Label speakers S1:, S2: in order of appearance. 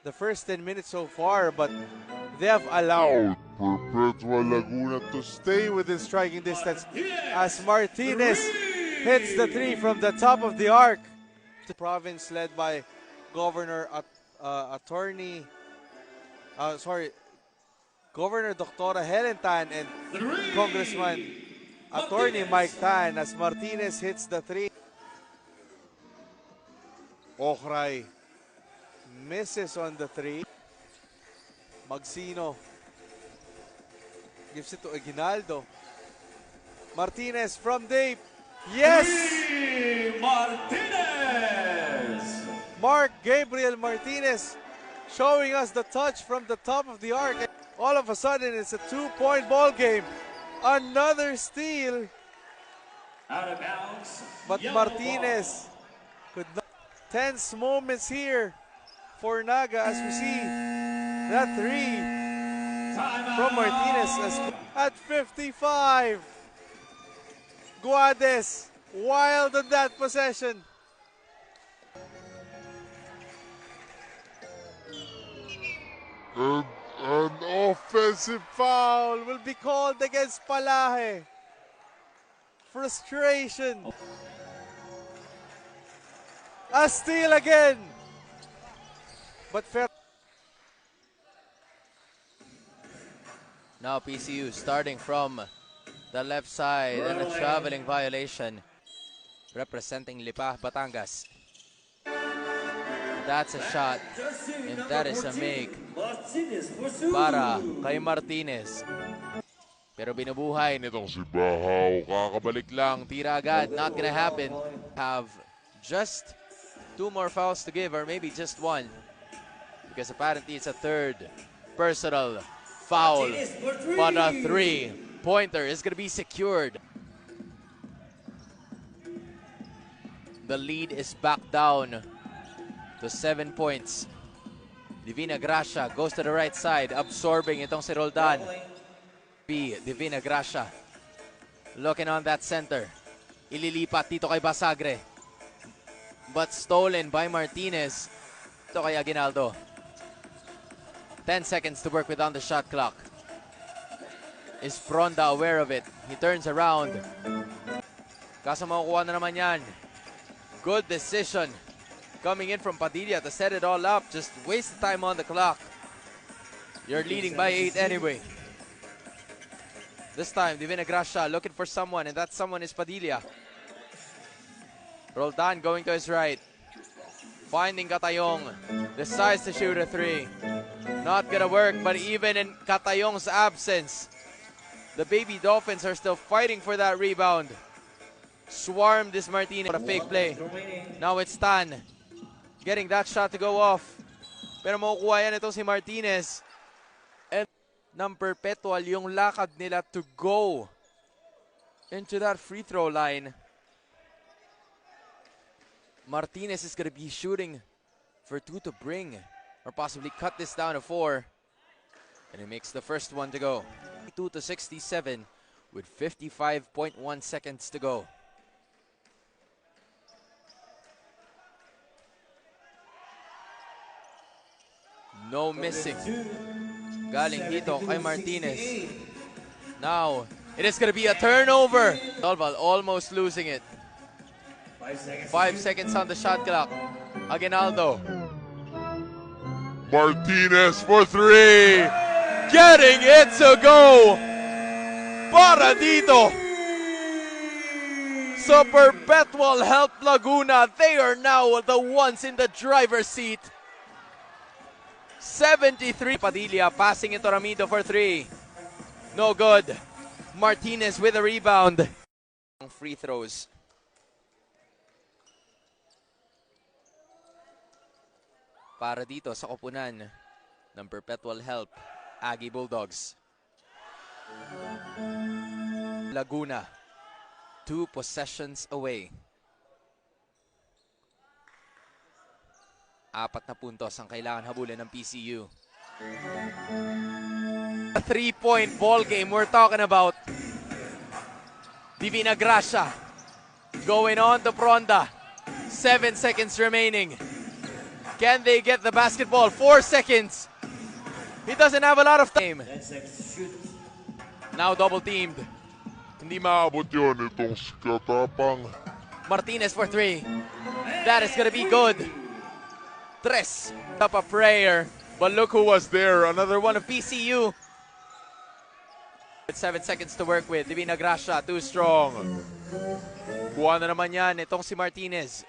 S1: the first 10 minutes so far, but they have allowed Perpetual Laguna to stay within striking distance as Martinez hits the three from the top of the arc. The province led by Governor Governor Dr. Helen Tan and Congressman Attorney Mike Tan as Martinez hits the three. Okray misses on the three. Magsino gives it to Aguinaldo. Martinez from deep. Yes!
S2: Martinez!
S1: Mark Gabriel Martinez showing us the touch from the top of the arc. All of a sudden, it's a 2-point ball game. Another steal.
S2: Out of bounds.
S1: But Martinez could not. Tense moments here for Naga as we see that three from Martinez at 55. Guades wild on that possession. And an offensive foul will be called against Palaje. Frustration. A steal again. But fair.
S3: Now PCU starting from the left side and a traveling violation representing Lipa, Batangas. That's a shot and that is a make para kay Martinez. Pero binubuhay nitong si Bahaw. Kakabalik lang. Tira agad. Not gonna happen. Have just 2 more fouls to give or maybe just 1. Because apparently it's a 3rd personal foul. But a 3-pointer is gonna be secured. The lead is back down to 7 points. Divina Gracia goes to the right side, absorbing itong si Roldan. Divina Gracia looking on that center. Ililipat dito kay Basagre. But stolen by Martinez. Ito kay Aguinaldo. 10 seconds to work with on the shot clock. Is Fronda aware of it? He turns around. Kaso makukuha na naman yan. Good decision coming in from Padilla to set it all up. Just waste time on the clock. You're leading by 8 anyway. This time, Divina Gracia looking for someone, and that someone is Padilla. Roldan going to his right. Finding Katayong. Decides to shoot a 3. Not gonna work, but even in Katayong's absence, the Baby Dolphins are still fighting for that rebound. Swarm this Martinez for a fake play. Now it's Tan getting that shot to go off. Pero makukuha yan itong si Martinez. And ng Perpetual yung lakad nila to go into that free throw line. Martinez is going to be shooting for 2 to bring or possibly cut this down to 4. And he makes the first one to go. 2 to 67 with 55.1 seconds to go. No missing. Galing dito kay Martinez. Now, it is going to be a turnover. Dolval almost losing it. 5 seconds on the shot clock. Aguinaldo. Martinez for 3. Getting it to go. Para dito. So Perpetual helped Laguna. They are now the ones in the driver's seat. 73. Padilla passing it to Ramido for 3. No good. Martinez with a rebound. Free throws. Para dito sa koponan ng Perpetual Help, Aggie Bulldogs. Laguna, 2 possessions away. 4 na puntos ang kailangan habulin ng PCU. A 3-point ball game we're talking about. Divina Gracia going on to Fronda. 7 seconds remaining. Can they get the basketball? 4 seconds. He doesn't have a lot of time. Now double teamed.
S4: Hindi maabot yun itong katapang.
S3: Martinez for 3. That is gonna be good. Tres. Up a prayer. But look who was there. Another one of PCU. 7 seconds to work with. Divina Gracia, too strong. Kuha na naman yan itong si Martinez.